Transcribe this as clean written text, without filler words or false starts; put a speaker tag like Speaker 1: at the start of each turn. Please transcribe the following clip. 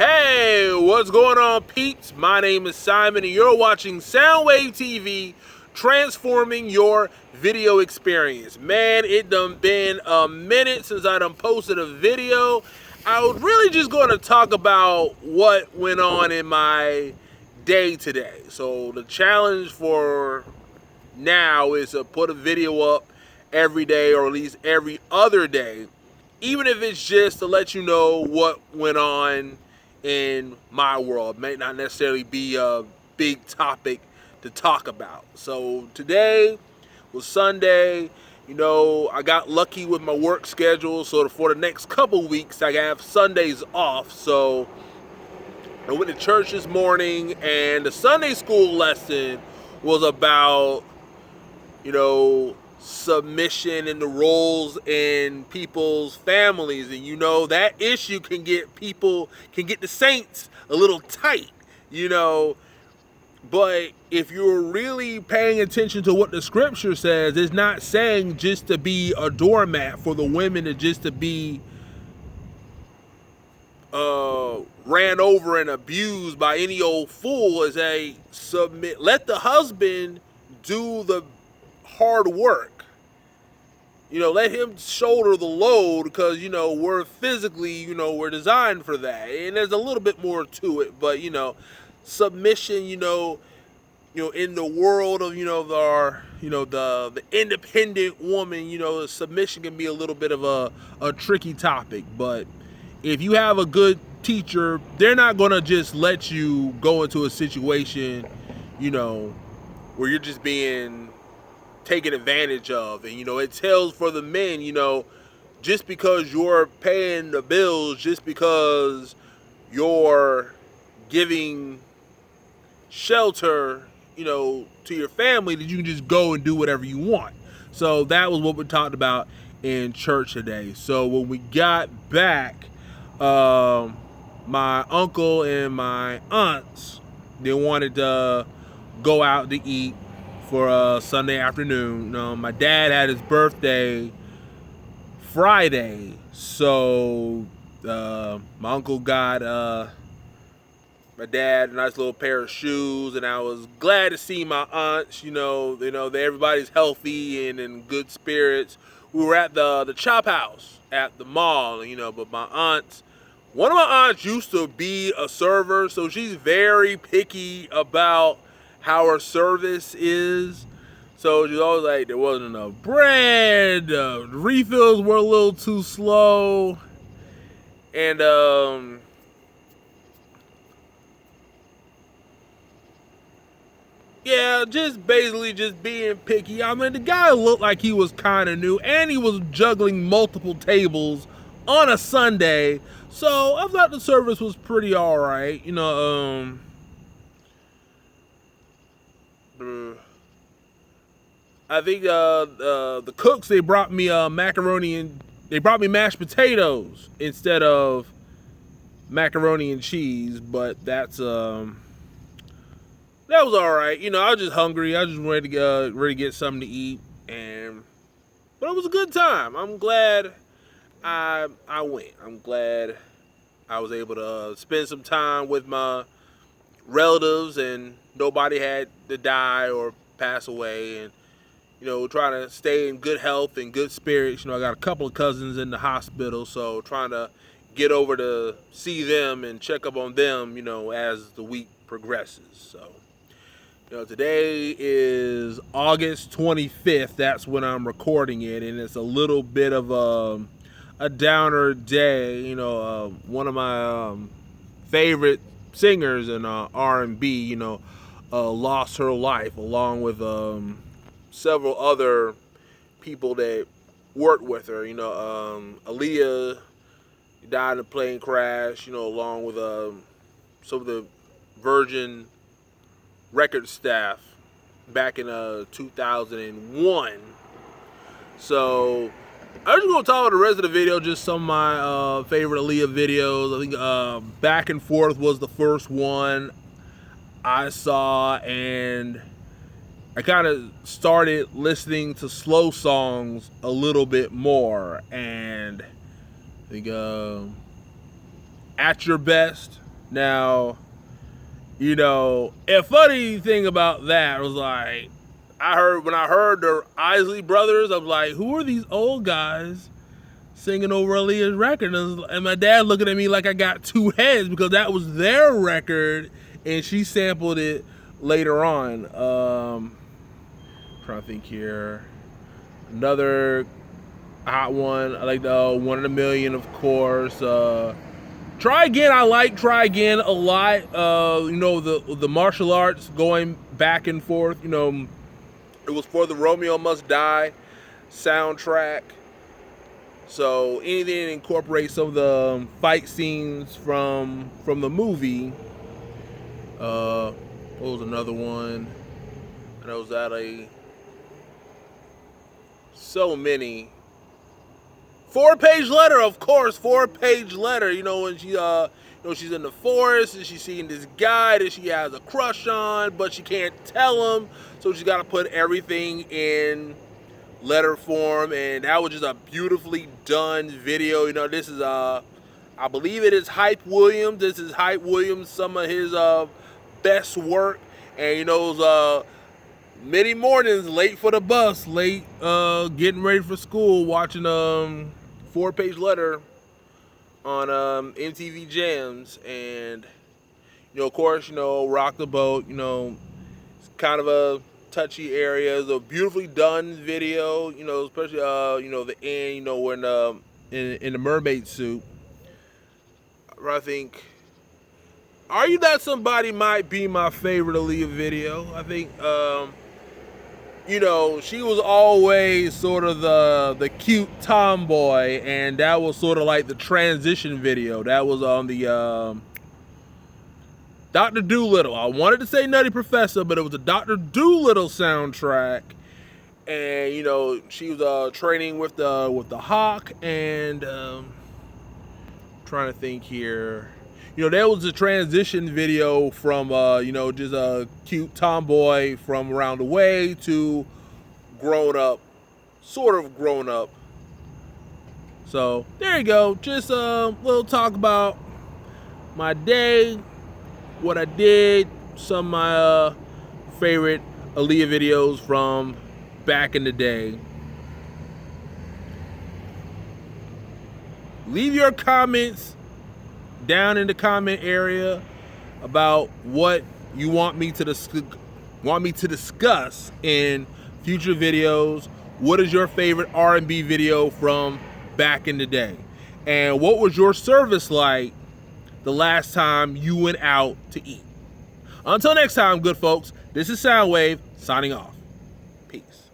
Speaker 1: Hey, what's going on, peeps? My name is Simon, and you're watching Soundwave TV, transforming your video experience. Man, it done been a minute since I done posted a video. I was really just going to talk about what went on in my day today. So the challenge for now is to put a video up every day, or at least every other day, even if it's just to let you know what went on in my world. It may not necessarily be a big topic to talk about. So today was Sunday. I got lucky with my work schedule, so for the next couple weeks I have Sundays off. So I went to church this morning, and the Sunday school lesson was about submission and the roles in people's families. And that issue can get the saints a little tight, but if you're really paying attention to what the scripture says, it's not saying just to be a doormat for the women, to just to be ran over and abused by any old fool. As a submit, let the husband do the hard work. Let him shoulder the load, because we're physically, we're designed for that. And there's a little bit more to it, but submission, in the world of the independent woman, submission can be a little bit of a tricky topic. But if you have a good teacher, they're not gonna just let you go into a situation where you're just being taken advantage of. And it tells for the men, just because you're paying the bills, just because you're giving shelter to your family, that you can just go and do whatever you want. So that was what we talked about in church today. So when we got back, my uncle and my aunts, they wanted to go out to eat for a Sunday afternoon. My dad had his birthday Friday, so my uncle got my dad a nice little pair of shoes, and I was glad to see my aunts. That everybody's healthy and in good spirits. We were at the Chop House at the mall, but one of my aunts used to be a server, so she's very picky about how her service is. So she's always like, there wasn't enough bread, refills were a little too slow, and yeah, just basically just being picky. I mean, the guy looked like he was kind of new, and he was juggling multiple tables on a Sunday, so I thought the service was pretty alright. I think the cooks, they brought me macaroni, and they brought me mashed potatoes instead of macaroni and cheese. But that was all right. I was just hungry. I was just ready to get something to eat, but it was a good time. I'm glad I went. I'm glad I was able to spend some time with my relatives, and nobody had to die or pass away, and trying to stay in good health and good spirits. I got a couple of cousins in the hospital, so trying to get over to see them and check up on them, as the week progresses. So, today is August 25th. That's when I'm recording it, and it's a little bit of a downer day. One of my favorite singers in R&B, lost her life, along with several other people that worked with her. Aaliyah died in a plane crash, along with some of the Virgin record staff back in 2001. So I'm just going to talk about the rest of the video, just some of my favorite Aaliyah videos. I think Back and Forth was the first one I saw, and I kind of started listening to slow songs a little bit more. And I think At Your Best Now, you know, a funny thing about that was like, when I heard the Isley Brothers, I was like, who are these old guys singing over Aaliyah's record? And my dad looking at me like I got two heads, because that was their record and she sampled it later on. Trying to think here. Another hot one, I like the One in a Million, of course. Try Again, I like Try Again a lot. You know, the martial arts going back and forth. You know, it was for the Romeo Must Die soundtrack. So anything that incorporates some of the fight scenes from the movie. What was another one? I know that so many. 4-Page Letter, of course. 4-Page Letter. You know, when she she's in the forest and she's seeing this guy that she has a crush on, but she can't tell him, so she's got to put everything in letter form, and that was just a beautifully done video. You know, this is I believe it is Hype Williams. This is Hype Williams, some of his best work. And you know, it was, many mornings late for the bus, late getting ready for school, watching 4-Page Letter on MTV Jams. And you know, of course, you know, Rock the Boat. You know, it's kind of a touchy area. It's a beautifully done video. You know, especially you know, the end. You know, when in the mermaid suit. I think Are You That Somebody might be my favorite Aaliyah video. I think you know, she was always sort of the cute tomboy, and that was sort of like the transition video. That was on the Dr. Dolittle. I wanted to say Nutty Professor, but it was a Dr. Dolittle soundtrack. And you know, she was training with the Hawk, and trying to think here. You know, there was a transition video from, you know, just a cute tomboy from around the way to grown up, sort of grown up. So, there you go. Just a little talk about my day, what I did, some of my favorite Aaliyah videos from back in the day. Leave your comments down in the comment area about what you want me to discuss in future videos. What is your favorite R&B video from back in the day? And what was your service like the last time you went out to eat? Until next time, good folks, this is Soundwave signing off. Peace.